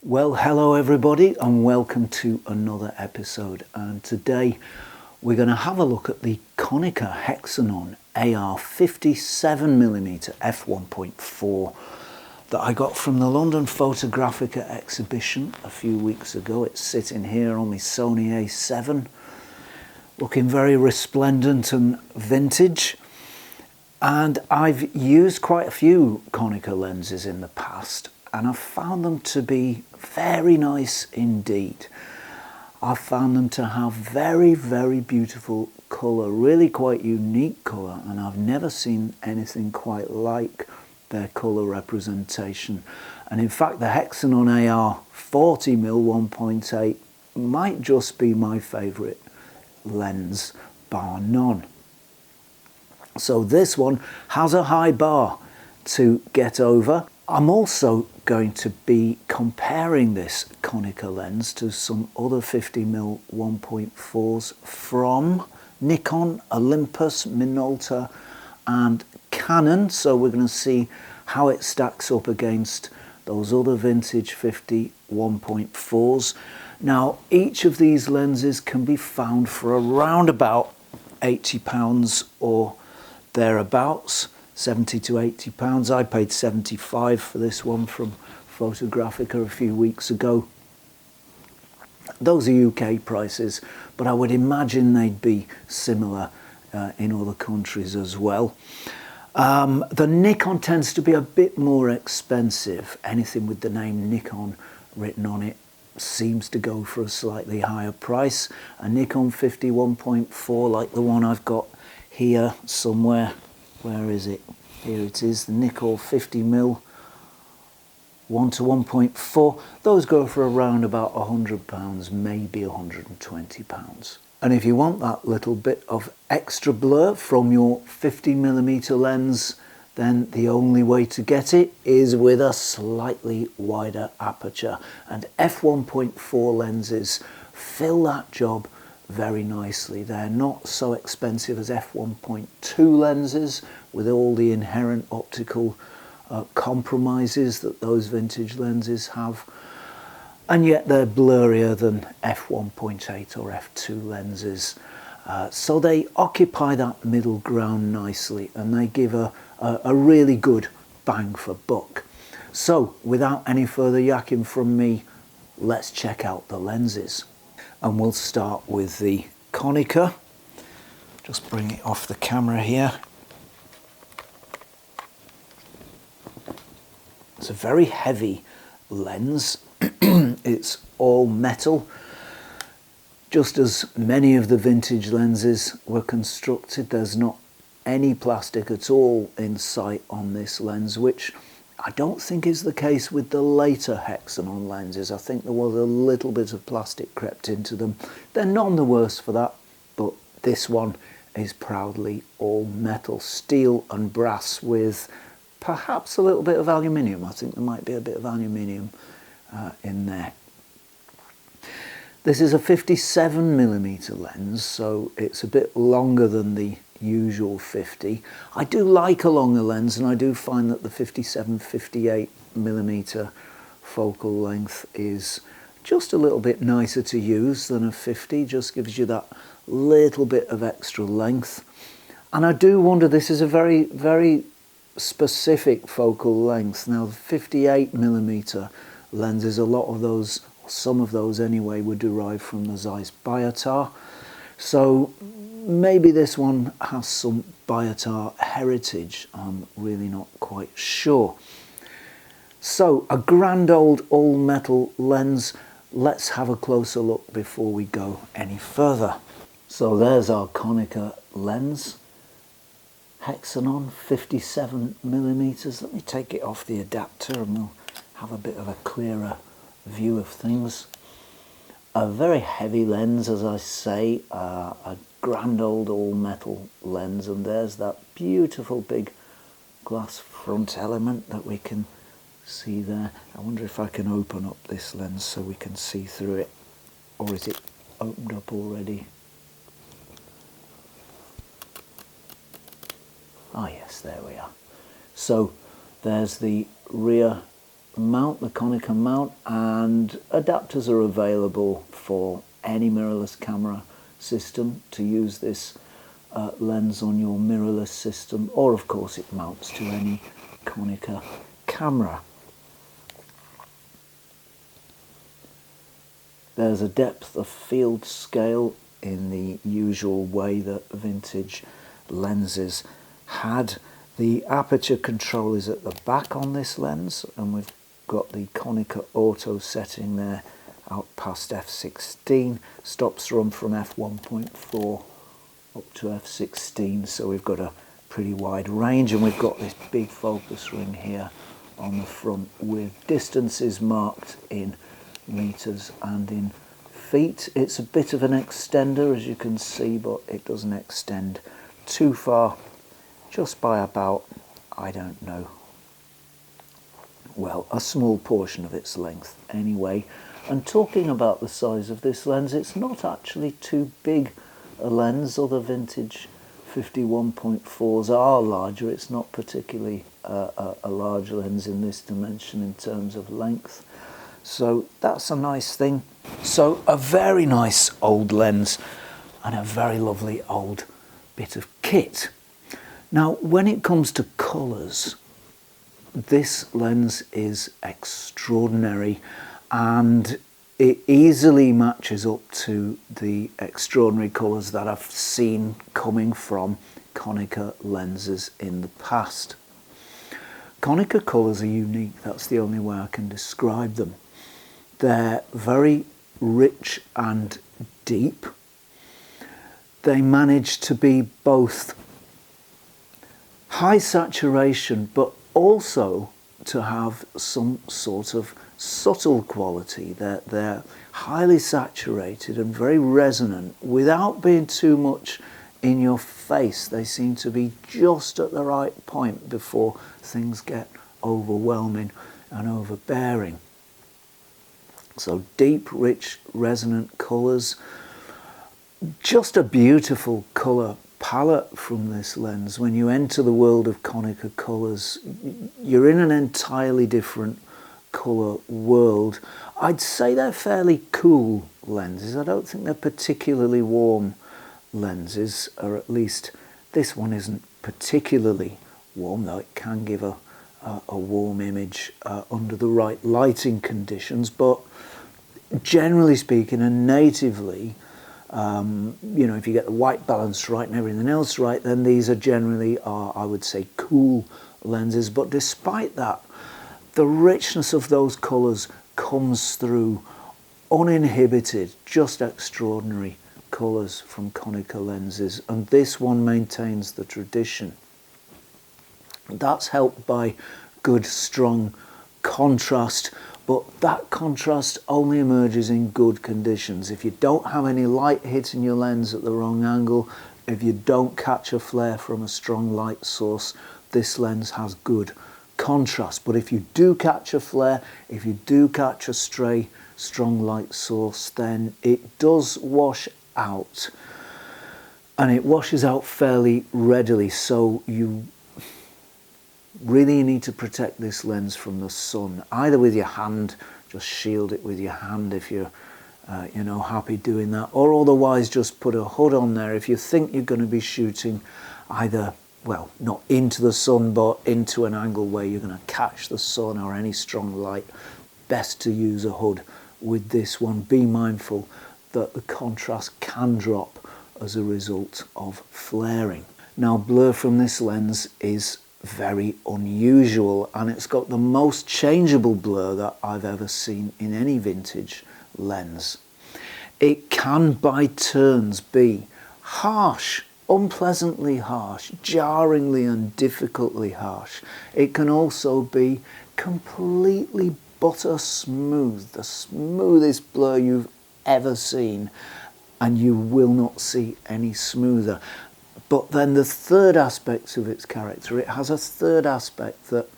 Well, hello everybody and welcome to another episode, and today we're going to have a look at the Konica Hexanon AR 57mm f1.4 that I got from the London Photographica exhibition a few weeks ago. It's sitting here on my Sony A7, looking very resplendent and vintage. And I've used quite a few Konica lenses in the past, and I've found them to be very nice indeed. I've found them to have very, very beautiful colour, really quite unique colour, and I've never seen anything quite like their colour representation. And in fact, the Hexanon AR 40mm 1.8 might just be my favourite lens, bar none. So this one has a high bar to get over. I'm also going to be comparing this Konica lens to some other 50mm 1.4s from Nikon, Olympus, Minolta and Canon. So we're going to see how it stacks up against those other vintage 50 1.4s. Now, each of these lenses can be found for around about £80 or thereabouts, 70 to 80 pounds. I paid 75 for this one from Photographica a few weeks ago. Those are UK prices, but I would imagine they'd be similar in other countries as well. The Nikon tends to be a bit more expensive. Anything with the name Nikon written on it seems to go for a slightly higher price. A Nikon 50 1.4 like the one I've got here somewhere. Where is it? Here it is, the Nikkor 50mm 1 to 1.4. Those go for around about £100, maybe £120. And if you want that little bit of extra blur from your 50mm lens, then the only way to get it is with a slightly wider aperture. And f1.4 lenses fill that job very nicely. They're not so expensive as f1.2 lenses with all the inherent optical compromises that those vintage lenses have, and yet they're blurrier than f1.8 or f2 lenses. So they occupy that middle ground nicely, and they give a really good bang for buck. So without any further yakking from me, let's check out the lenses. And we'll start with the Konica. Just bring it off the camera here. It's a very heavy lens. It's all metal, just as many of the vintage lenses were constructed. There's not any plastic at all in sight on this lens, which I don't think is the case with the later Hexanon lenses. I think there was a little bit of plastic crept into them. They're none the worse for that, but this one is proudly all metal, steel and brass, with perhaps a little bit of aluminium. I think there might be a bit of aluminium in there. This is a 57mm lens, so it's a bit longer than the usual 50. I do like a longer lens, and I do find that the 57-58mm focal length is just a little bit nicer to use than a 50. Just gives you that little bit of extra length. And I do wonder, this is a very, very specific focal length. Now, the 58mm lenses, a lot of those, some of those anyway, were derived from the Zeiss Biotar. So maybe this one has some Biotar heritage. I'm really not quite sure. So a grand old all metal lens. Let's have a closer look before we go any further. So there's our Konica lens, Hexanon 57mm. Let me take it off the adapter and we'll have a bit of a clearer view of things. A very heavy lens, as I say, a grand old all metal lens, and there's that beautiful big glass front element that we can see there. I wonder if I can open up this lens so we can see through it, or is it opened up already? Ah yes, there we are. So there's the rear mount, the Konica mount, and adapters are available for any mirrorless camera system to use this lens on your mirrorless system, or of course it mounts to any Konica camera. There's a depth of field scale in the usual way that vintage lenses had. The aperture control is at the back on this lens, and we've got the Konica auto setting there out past f16, stops run from f1.4 up to f16, so we've got a pretty wide range, and we've got this big focus ring here on the front with distances marked in meters and in feet. It's a bit of an extender, as you can see, but it doesn't extend too far, just by about, I don't know, well, a small portion of its length anyway. And talking about the size of this lens, it's not actually too big a lens. Other vintage 51.4s are larger. It's not particularly a large lens in this dimension in terms of length. So that's a nice thing. So a very nice old lens and a very lovely old bit of kit. Now, when it comes to colours, this lens is extraordinary, and it easily matches up to the extraordinary colours that I've seen coming from Konica lenses in the past. Konica colours are unique, that's the only way I can describe them. They're very rich and deep. They manage to be both high saturation, but also to have some sort of subtle quality. They're highly saturated and very resonant without being too much in your face. They seem to be just at the right point before things get overwhelming and overbearing. So deep, rich, resonant colours. Just a beautiful colour palette from this lens. When you enter the world of Konica colours, you're in an entirely different colour world. I'd say they're fairly cool lenses. I don't think they're particularly warm lenses, or at least this one isn't particularly warm, though it can give a warm image under the right lighting conditions. But generally speaking, and natively, you know, if you get the white balance right and everything else right, then these are generally, I would say, cool lenses. But despite that, the richness of those colours comes through uninhibited, just extraordinary colours from Konica lenses, and this one maintains the tradition. That's helped by good, strong contrast, but that contrast only emerges in good conditions. If you don't have any light hitting your lens at the wrong angle, if you don't catch a flare from a strong light source, this lens has good contrast. But if you do catch a flare, if you do catch a stray strong light source, then it does wash out, and it washes out fairly readily. So you really need to protect this lens from the sun, either with your hand, just shield it with your hand if you're you know, happy doing that, or otherwise just put a hood on there if you think you're going to be shooting either, well, not into the sun, but into an angle where you're going to catch the sun or any strong light. Best to use a hood with this one. Be mindful that the contrast can drop as a result of flaring. Now, blur from this lens is very unusual, and it's got the most changeable blur that I've ever seen in any vintage lens. It can by turns be harsh, unpleasantly harsh, jarringly and difficultly harsh. It can also be completely butter smooth, the smoothest blur you've ever seen, and you will not see any smoother. But then the third aspect of its character, it has a third aspect that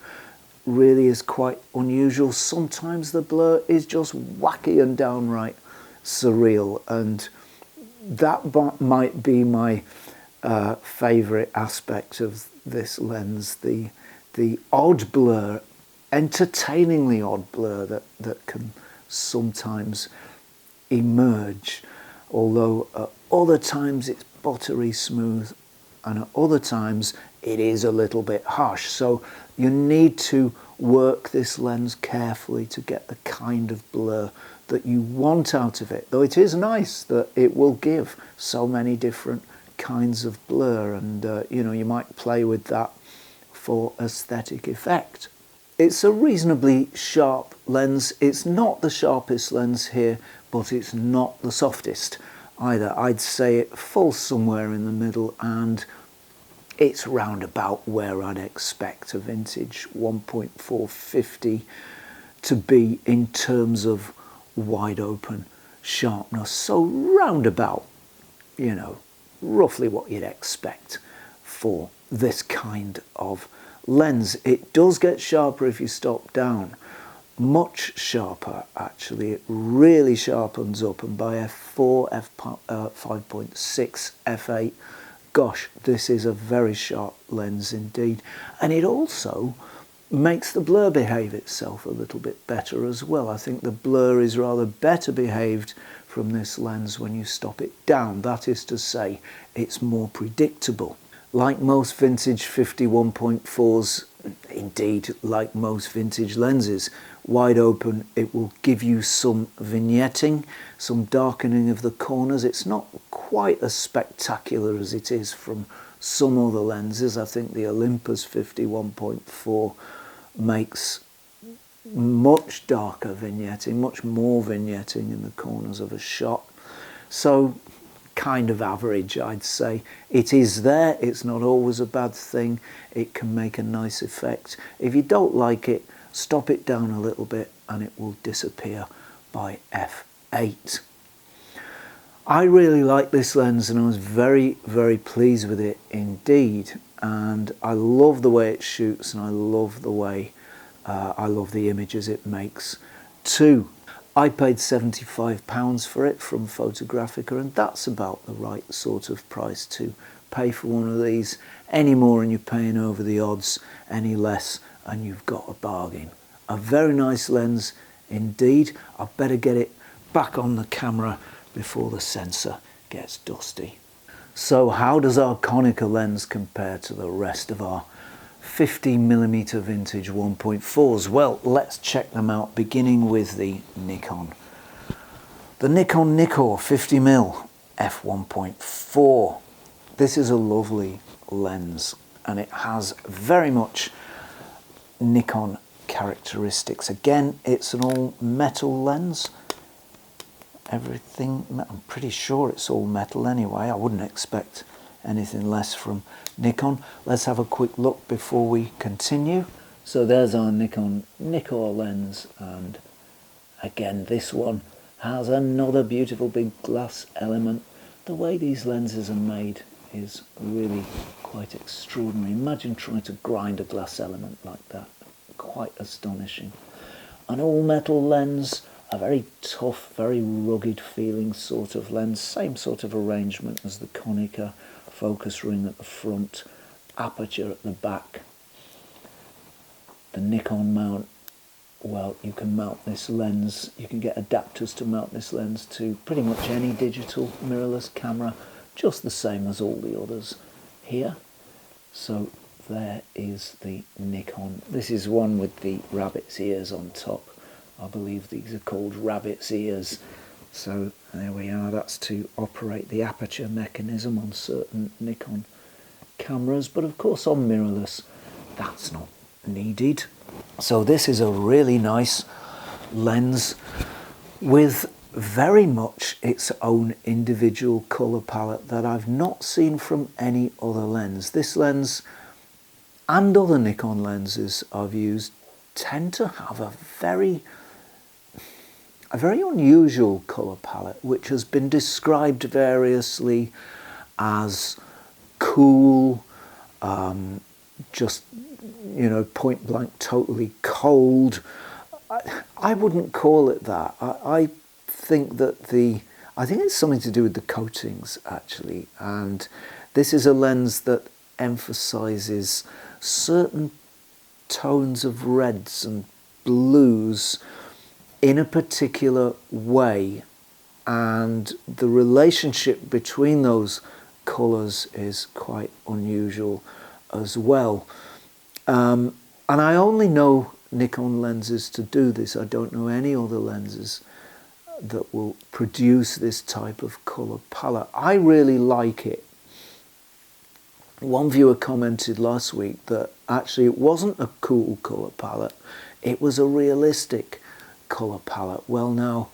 really is quite unusual. Sometimes the blur is just wacky and downright surreal, and that might be my favourite aspect of this lens. The odd blur entertainingly odd blur that can sometimes emerge, although at other times it's buttery smooth and at other times it is a little bit harsh. So you need to work this lens carefully to get the kind of blur that you want out of it, though it is nice that it will give so many different kinds of blur, and you know, you might play with that for aesthetic effect. It's a reasonably sharp lens. It's not the sharpest lens here, but it's not the softest either. I'd say it falls somewhere in the middle, and it's round about where I'd expect a vintage 1.4 50 to be in terms of wide open sharpness. So round about, you know, roughly what you'd expect for this kind of lens. It does get sharper if you stop down, much sharper actually. It really sharpens up, and by f4, 5.6, f8, gosh, this is a very sharp lens indeed. And it also makes the blur behave itself a little bit better as well. I think the blur is rather better behaved from this lens when you stop it down. That is to say, it's more predictable. Like most vintage 51.4s, indeed like most vintage lenses, wide open, it will give you some vignetting, some darkening of the corners. It's not quite as spectacular as it is from some other lenses. I think the Olympus 51.4 makes much darker vignetting, much more vignetting in the corners of a shot. So kind of average, I'd say. It is there, it's not always a bad thing. It can make a nice effect. If you don't like it, stop it down a little bit and it will disappear by f8. I really like this lens and I was very, very pleased with it indeed. And I love the way it shoots, and I love the way, I love the images it makes too. I paid £75 for it from Photographica, and that's about the right sort of price to pay for one of these. Any more and you're paying over the odds, any less and you've got a bargain. A very nice lens indeed. I better get it back on the camera before the sensor gets dusty. So how does our Konica lens compare to the rest of our 50mm vintage 1.4s? Well, let's check them out, beginning with the Nikon. The Nikon Nikkor 50mm f1.4. This is a lovely lens and it has very much Nikon characteristics. Again, it's an all metal lens. Everything, I'm pretty sure it's all metal anyway. I wouldn't expect anything less from Nikon. Let's have a quick look before we continue. So there's our Nikon Nikkor lens, and again this one has another beautiful big glass element. The way these lenses are made is really quite extraordinary. Imagine trying to grind a glass element like that. Quite astonishing. An all metal lens, a very tough, very rugged feeling sort of lens, same sort of arrangement as the Konica, focus ring at the front, aperture at the back. The Nikon mount, well, you can mount this lens, you can get adapters to mount this lens to pretty much any digital mirrorless camera, just the same as all the others here. So there is the Nikon. This is one with the rabbit's ears on top. I believe these are called rabbit's ears. So there we are, that's to operate the aperture mechanism on certain Nikon cameras, but of course on mirrorless that's not needed. So this is a really nice lens with very much its own individual colour palette that I've not seen from any other lens. This lens and other Nikon lenses I've used tend to have a very unusual colour palette, which has been described variously as cool, just, you know, point blank totally cold. I wouldn't call it that. I think that I think it's something to do with the coatings actually, and this is a lens that emphasizes certain tones of reds and blues in a particular way, and the relationship between those colours is quite unusual as well. And I only know Nikon lenses to do this. I don't know any other lenses that will produce this type of colour palette. I really like it. One viewer commented last week that actually it wasn't a cool colour palette, it was a realistic colour palette. Well, now,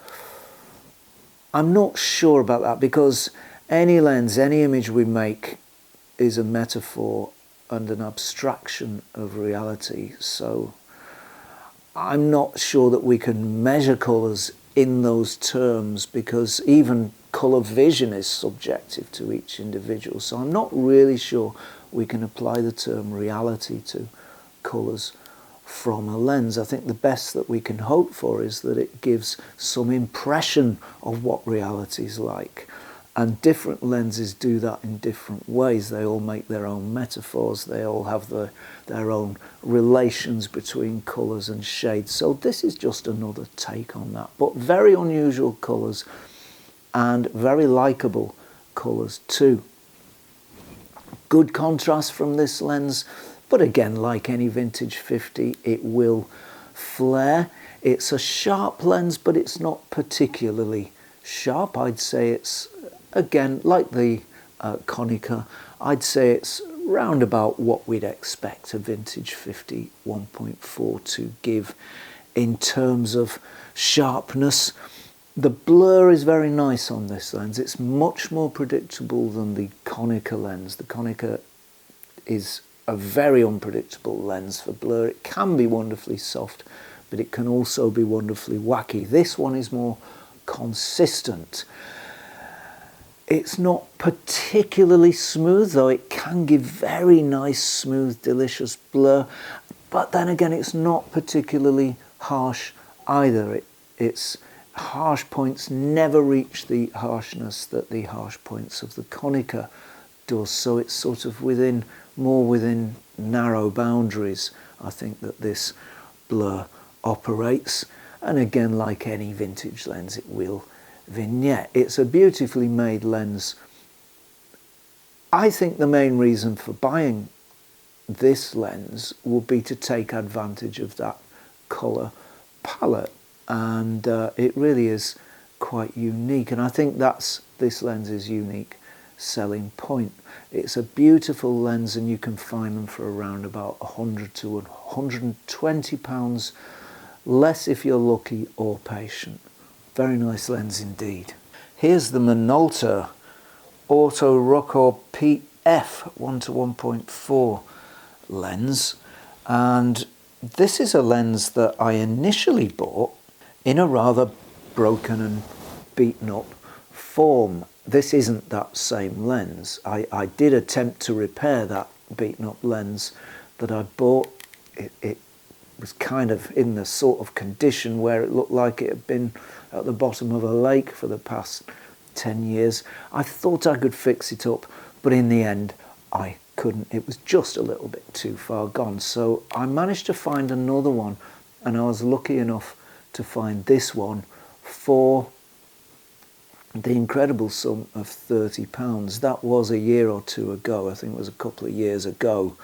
I'm not sure about that, because any lens, any image we make is a metaphor and an abstraction of reality. So I'm not sure that we can measure colours in those terms, because even colour vision is subjective to each individual. So I'm not really sure we can apply the term reality to colours from a lens. I think the best that we can hope for is that it gives some impression of what reality is like. And different lenses do that in different ways. They all make their own metaphors. They all have their own relations between colours and shades. So this is just another take on that. But very unusual colours and very likeable colours too. Good contrast from this lens, but again, like any vintage 50, it will flare. It's a sharp lens, but it's not particularly sharp. I'd say it's, again, like the Konica, I'd say it's round about what we'd expect a vintage 50 1.4 to give in terms of sharpness. The blur is very nice on this lens. It's much more predictable than the Konica lens. The Konica is a very unpredictable lens for blur. It can be wonderfully soft, but it can also be wonderfully wacky. This one is more consistent. It's not particularly smooth, though it can give very nice, smooth, delicious blur. But then again, it's not particularly harsh either. Its harsh points never reach the harshness that the harsh points of the Konica does. So it's sort of more within narrow boundaries, I think, that this blur operates. And again, like any vintage lens, it will vignette. It's a beautifully made lens. I think the main reason for buying this lens would be to take advantage of that colour palette, and it really is quite unique, and I think that's this lens's unique selling point. It's a beautiful lens, and you can find them for around about £100 to £120, less if you're lucky or patient. Very nice lens indeed. Here's the Minolta Auto Rokkor-PF 1:1.4 lens, and this is a lens that I initially bought in a rather broken and beaten up form. This isn't that same lens. I did attempt to repair that beaten up lens that I bought. It was kind of in the sort of condition where it looked like it had been at the bottom of a lake for the past 10 years. I thought I could fix it up, but in the end I couldn't. It was just a little bit too far gone. So I managed to find another one, and I was lucky enough to find this one for the incredible sum of £30. That was a year or two ago. I think it was a couple of years ago.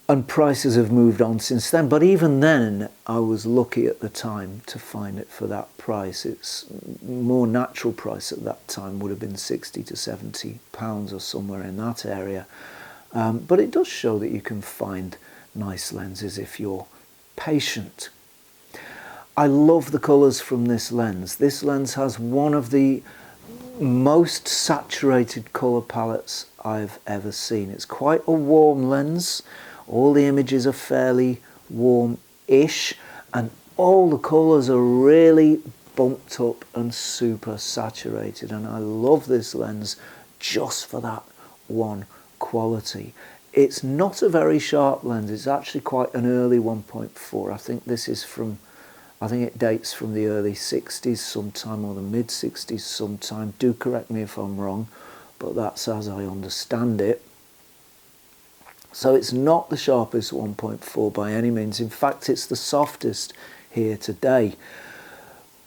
And prices have moved on since then, but even then I was lucky at the time to find it for that price. Its more natural price at that time would have been £60 to £70 or somewhere in that area. But it does show that you can find nice lenses if you're patient. I love the colours from this lens. This lens has one of the most saturated colour palettes I've ever seen. It's quite a warm lens. All the images are fairly warm-ish, and all the colours are really bumped up and super saturated, and I love this lens just for that one quality. It's not a very sharp lens. It's actually quite an early 1.4. I think this is from, I think it dates from the early 60s sometime, or the mid 60s sometime. Do correct me if I'm wrong, but that's as I understand it. So it's not the sharpest 1.4 by any means. In fact, it's the softest here today.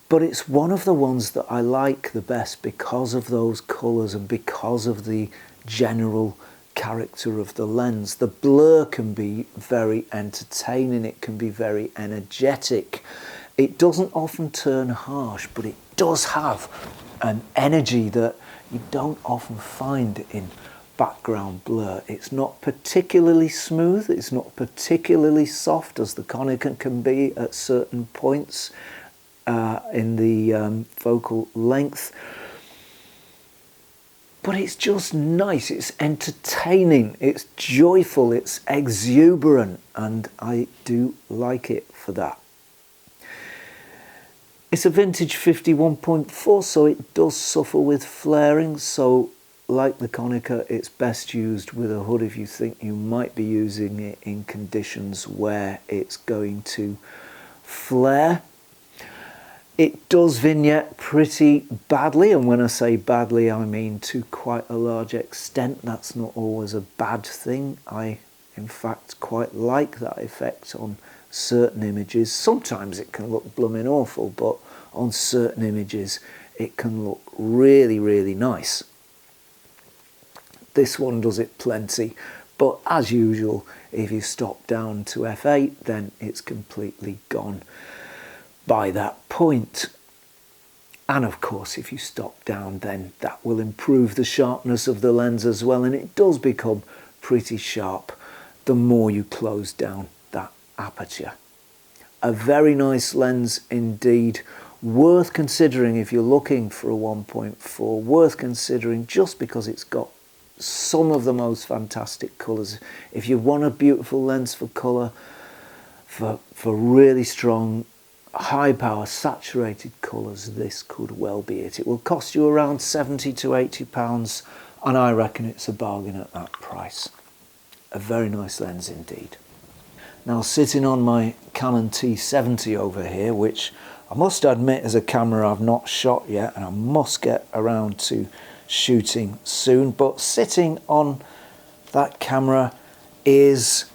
But it's one of the ones that I like the best because of those colours and because of the general character of the lens. The blur can be very entertaining, it can be very energetic. It doesn't often turn harsh, but it does have an energy that you don't often find in background blur. It's not particularly smooth, it's not particularly soft as the Konica can be at certain points in the focal length, but it's just nice, it's entertaining, it's joyful, it's exuberant, and I do like it for that. It's a vintage 51.4, so it does suffer with flaring, so like the Konica, it's best used with a hood if you think you might be using it in conditions where it's going to flare. It does vignette pretty badly, and when I say badly, I mean to quite a large extent. That's not always a bad thing. I, in fact, quite like that effect on certain images. Sometimes it can look blooming awful, but on certain images, it can look really, really nice. This one does it plenty, but as usual, if you stop down to f8, then it's completely gone by that point. And of course, if you stop down, then that will improve the sharpness of the lens as well, and it does become pretty sharp the more you close down that aperture. A very nice lens indeed, worth considering if you're looking for a 1.4, worth considering just because it's got some of the most fantastic colours. If you want a beautiful lens for colour, for really strong, high power, saturated colours, this could well be it. It will cost you around £70 to £80, and I reckon it's a bargain at that price. A very nice lens indeed. Now, sitting on my Canon T70 over here, which I must admit is a camera I've not shot yet, and I must get around to shooting soon, but sitting on that camera is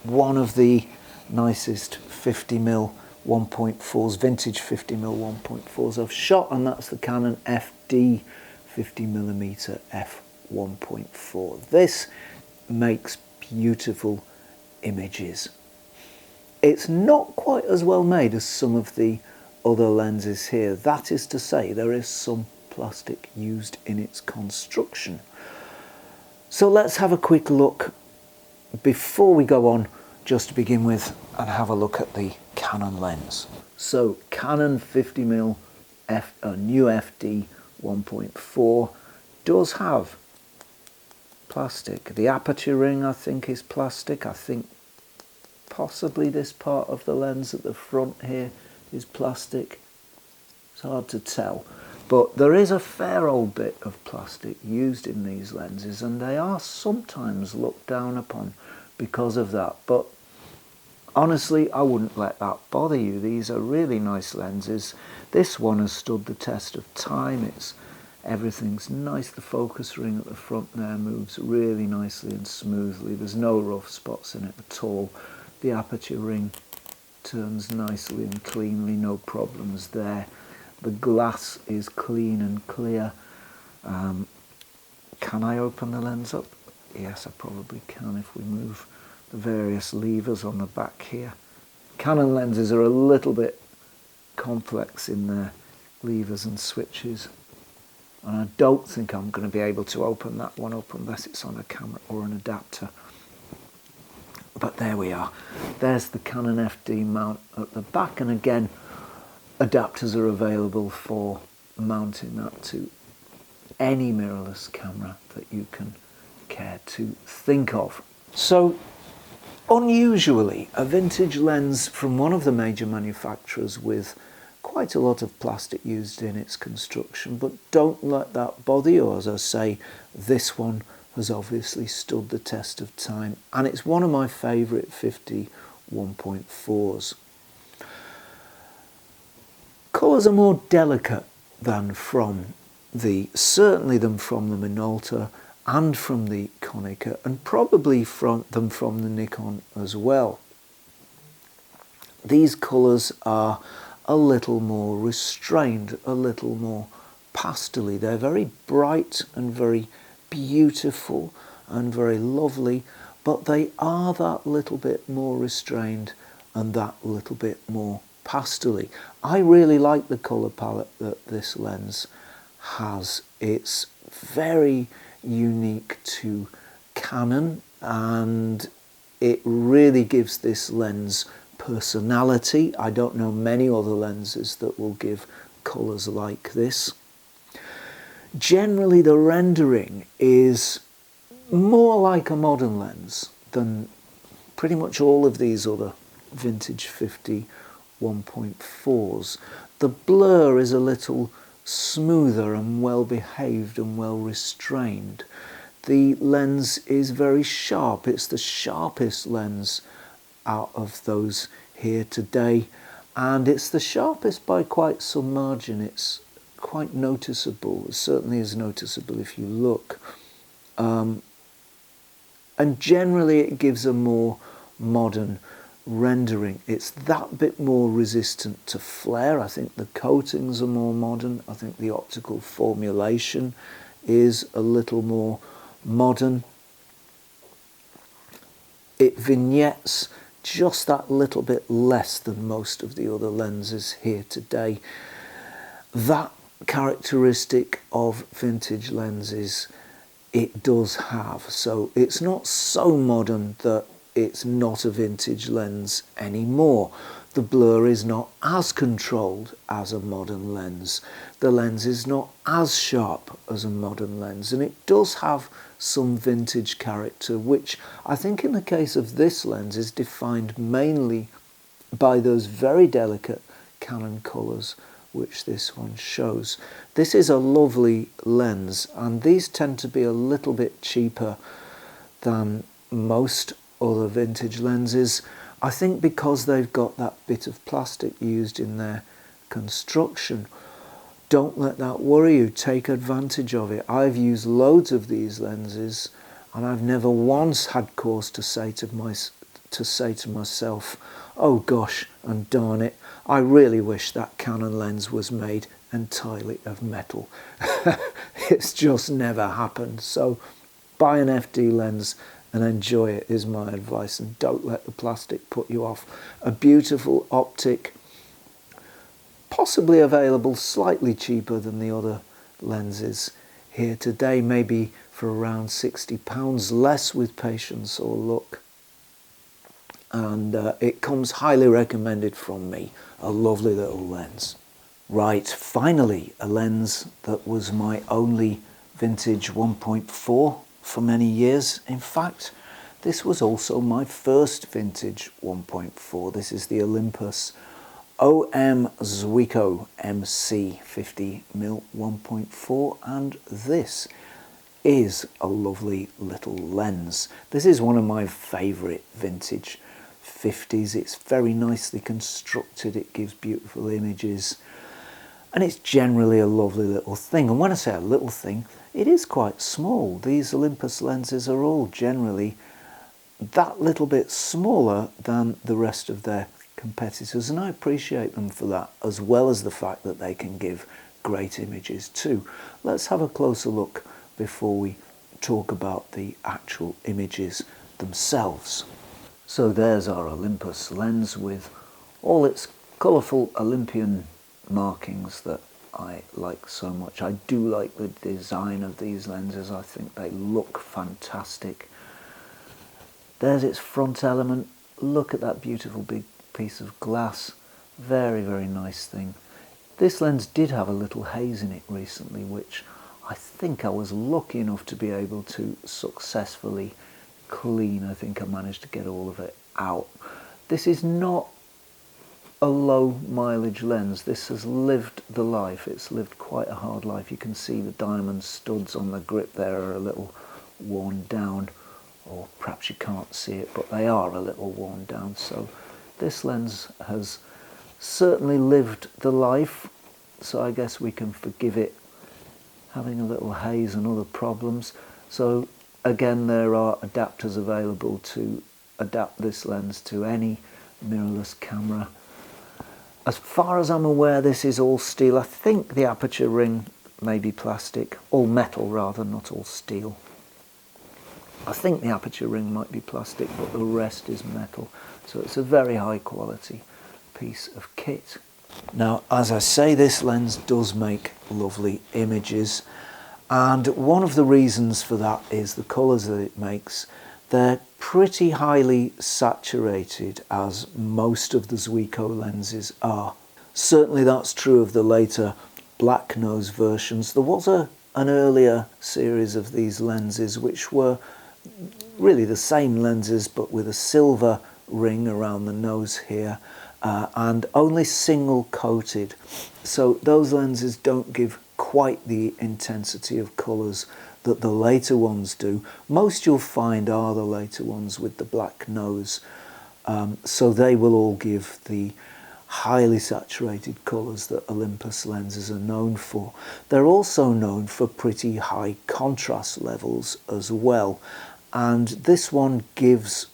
one of the nicest 50mm 1.4s, vintage 50mm 1.4s I've shot, and that's the Canon FD 50mm f1.4. This makes beautiful images. It's not quite as well made as some of the other lenses here. That is to say, there is some plastic used in its construction. So let's have a quick look before we go on, just to begin with, and have a look at the Canon lens. So Canon 50mm new FD 1.4 does have plastic. The aperture ring, I think, is plastic. I think possibly this part of the lens at the front here is plastic. It's hard to tell, but there is a fair old bit of plastic used in these lenses, and they are sometimes looked down upon because of that. But honestly, I wouldn't let that bother you. These are really nice lenses. This one has stood the test of time. Everything's nice. The focus ring at the front there moves really nicely and smoothly. There's no rough spots in it at all. The aperture ring turns nicely and cleanly, no problems there. The glass is clean and clear. Can I open the lens up? Yes, I probably can if we move the various levers on the back here. Canon lenses are a little bit complex in their levers and switches, and I don't think I'm going to be able to open that one up unless it's on a camera or an adapter. But there we are. There's the Canon FD mount at the back, and again, adapters are available for mounting that to any mirrorless camera that you can care to think of. So, unusually, a vintage lens from one of the major manufacturers with quite a lot of plastic used in its construction, but don't let that bother you. As I say, this one has obviously stood the test of time, and it's one of my favourite 50 1.4s. Colours are more delicate than from certainly than from the Minolta and from the Konica, and probably from the Nikon as well. These colours are a little more restrained, a little more pastel-y. They're very bright and very beautiful and very lovely, but they are that little bit more restrained and that little bit more pastel-y. I really like the colour palette that this lens has. It's very unique to Canon, and it really gives this lens personality. I don't know many other lenses that will give colours like this. Generally, the rendering is more like a modern lens than pretty much all of these other vintage 50 1.4s. The blur is a little smoother and well behaved and well restrained. The lens is very sharp. It's the sharpest lens out of those here today, and it's the sharpest by quite some margin. It's quite noticeable. It certainly is noticeable if you look. And generally it gives a more modern rendering. It's that bit more resistant to flare. I think the coatings are more modern. I think the optical formulation is a little more modern. It vignettes just that little bit less than most of the other lenses here today. That characteristic of vintage lenses it does have. So it's not so modern that it's not a vintage lens anymore. The blur is not as controlled as a modern lens. The lens is not as sharp as a modern lens, and it does have some vintage character, which I think in the case of this lens is defined mainly by those very delicate Canon colours which this one shows. This is a lovely lens, and these tend to be a little bit cheaper than most other vintage lenses. I think because they've got that bit of plastic used in their construction. Don't let that worry you. Take advantage of it. I've used loads of these lenses, and I've never once had cause to say to myself, oh gosh, and darn it, I really wish that Canon lens was made entirely of metal. It's just never happened. So buy an FD lens and enjoy it is my advice, and don't let the plastic put you off. A beautiful optic, possibly available slightly cheaper than the other lenses here today, maybe for around £60 less with patience or luck. And it comes highly recommended from me. A lovely little lens. Right, finally, a lens that was my only vintage 1.4 for many years. In fact, this was also my first vintage 1.4. This is the Olympus OM Zuiko MC 50mm 1.4, and this is a lovely little lens. This is one of my favourite vintage 50s. It's very nicely constructed, it gives beautiful images, and it's generally a lovely little thing. And when I say a little thing, it is quite small. These Olympus lenses are all generally that little bit smaller than the rest of their competitors, and I appreciate them for that, as well as the fact that they can give great images too. Let's have a closer look before we talk about the actual images themselves. So there's our Olympus lens with all its colourful Olympian markings that I like so much. I do like the design of these lenses. I think they look fantastic. There's its front element. Look at that beautiful big piece of glass. Very, very nice thing. This lens did have a little haze in it recently, which I think I was lucky enough to be able to successfully clean. I think I managed to get all of it out. This is not a low mileage lens. This has lived the life. It's lived quite a hard life. You can see the diamond studs on the grip there are a little worn down, or perhaps you can't see it, but they are a little worn down. So this lens has certainly lived the life, so I guess we can forgive it having a little haze and other problems. So again, there are adapters available to adapt this lens to any mirrorless camera. As far as I'm aware, this is all steel. I think the aperture ring may be plastic, all metal rather, not all steel. I think the aperture ring might be plastic, but the rest is metal. So it's a very high quality piece of kit. Now, as I say, this lens does make lovely images, and one of the reasons for that is the colours that it makes. They're pretty highly saturated, as most of the Zuiko lenses are. Certainly that's true of the later black nose versions. There was an earlier series of these lenses which were really the same lenses but with a silver ring around the nose here, and only single coated. So those lenses don't give quite the intensity of colours that the later ones do. Most you'll find are the later ones with the black nose, so they will all give the highly saturated colours that Olympus lenses are known for. They're also known for pretty high contrast levels as well, and this one gives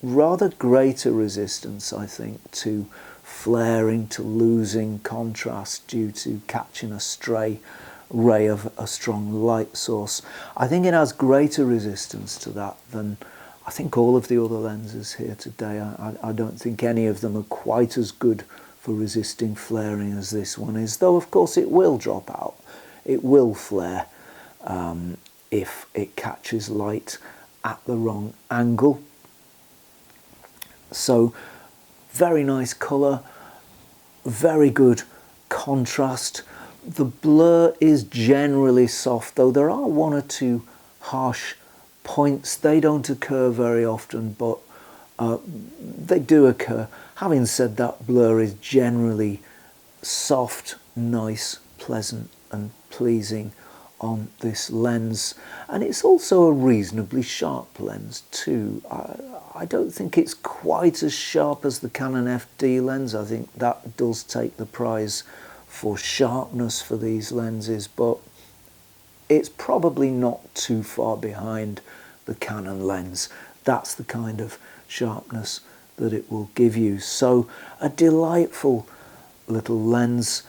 rather greater resistance, I think, to flaring, to losing contrast due to catching a stray ray of a strong light source. I think it has greater resistance to that than I think all of the other lenses here today. I don't think any of them are quite as good for resisting flaring as this one is, though of course it will drop out. It will flare if it catches light at the wrong angle. So very nice colour, very good contrast. The blur is generally soft, though there are one or two harsh points. They don't occur very often, but they do occur. Having said that, blur is generally soft, nice, pleasant and pleasing on this lens, and it's also a reasonably sharp lens too. I don't think it's quite as sharp as the Canon FD lens. I think that does take the prize for sharpness for these lenses, but it's probably not too far behind the Canon lens. That's the kind of sharpness that it will give you. So a delightful little lens,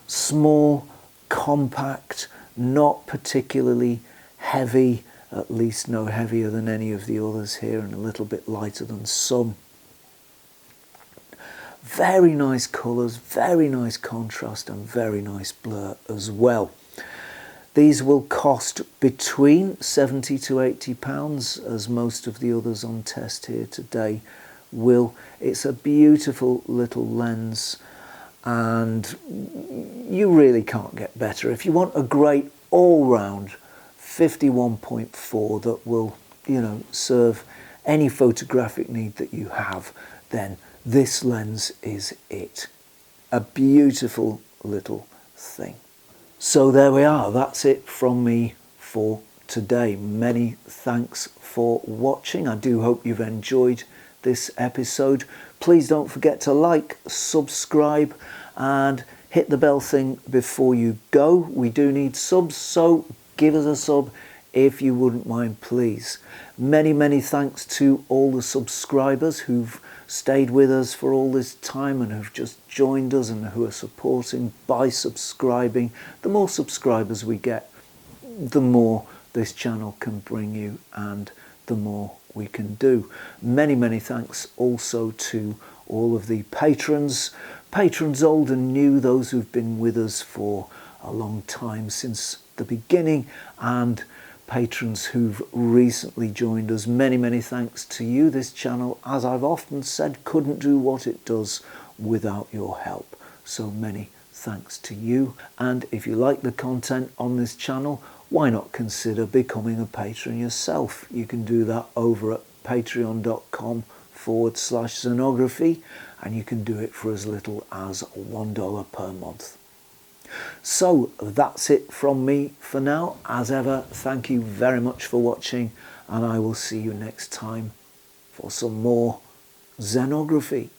small, compact, not particularly heavy, at least no heavier than any of the others here, and a little bit lighter than some. Very nice colours, very nice contrast and very nice blur as well. These will cost between £70 to £80, as most of the others on test here today will. It's a beautiful little lens and you really can't get better. If you want a great all-round 51.4 that will, you know, serve any photographic need that you have, then this lens is it. A beautiful little thing. So there we are, that's it from me for today. Many thanks for watching. I do hope you've enjoyed this episode. Please don't forget to like, subscribe and hit the bell thing before you go. We do need subs, so give us a sub if you wouldn't mind, please. Many thanks to all the subscribers who've stayed with us for all this time and who've just joined us and who are supporting by subscribing. The more subscribers we get, the more this channel can bring you and the more we can do. Many thanks also to all of the patrons old and new, those who've been with us for a long time since the beginning, and patrons who've recently joined us. Many thanks to you. This channel, as I've often said, couldn't do what it does without your help. So many thanks to you. And if you like the content on this channel, why not consider becoming a patron yourself? You can do that over at patreon.com/Zenography, and you can do it for as little as $1 per month. So that's it from me for now. As ever, thank you very much for watching, and I will see you next time for some more Zenography.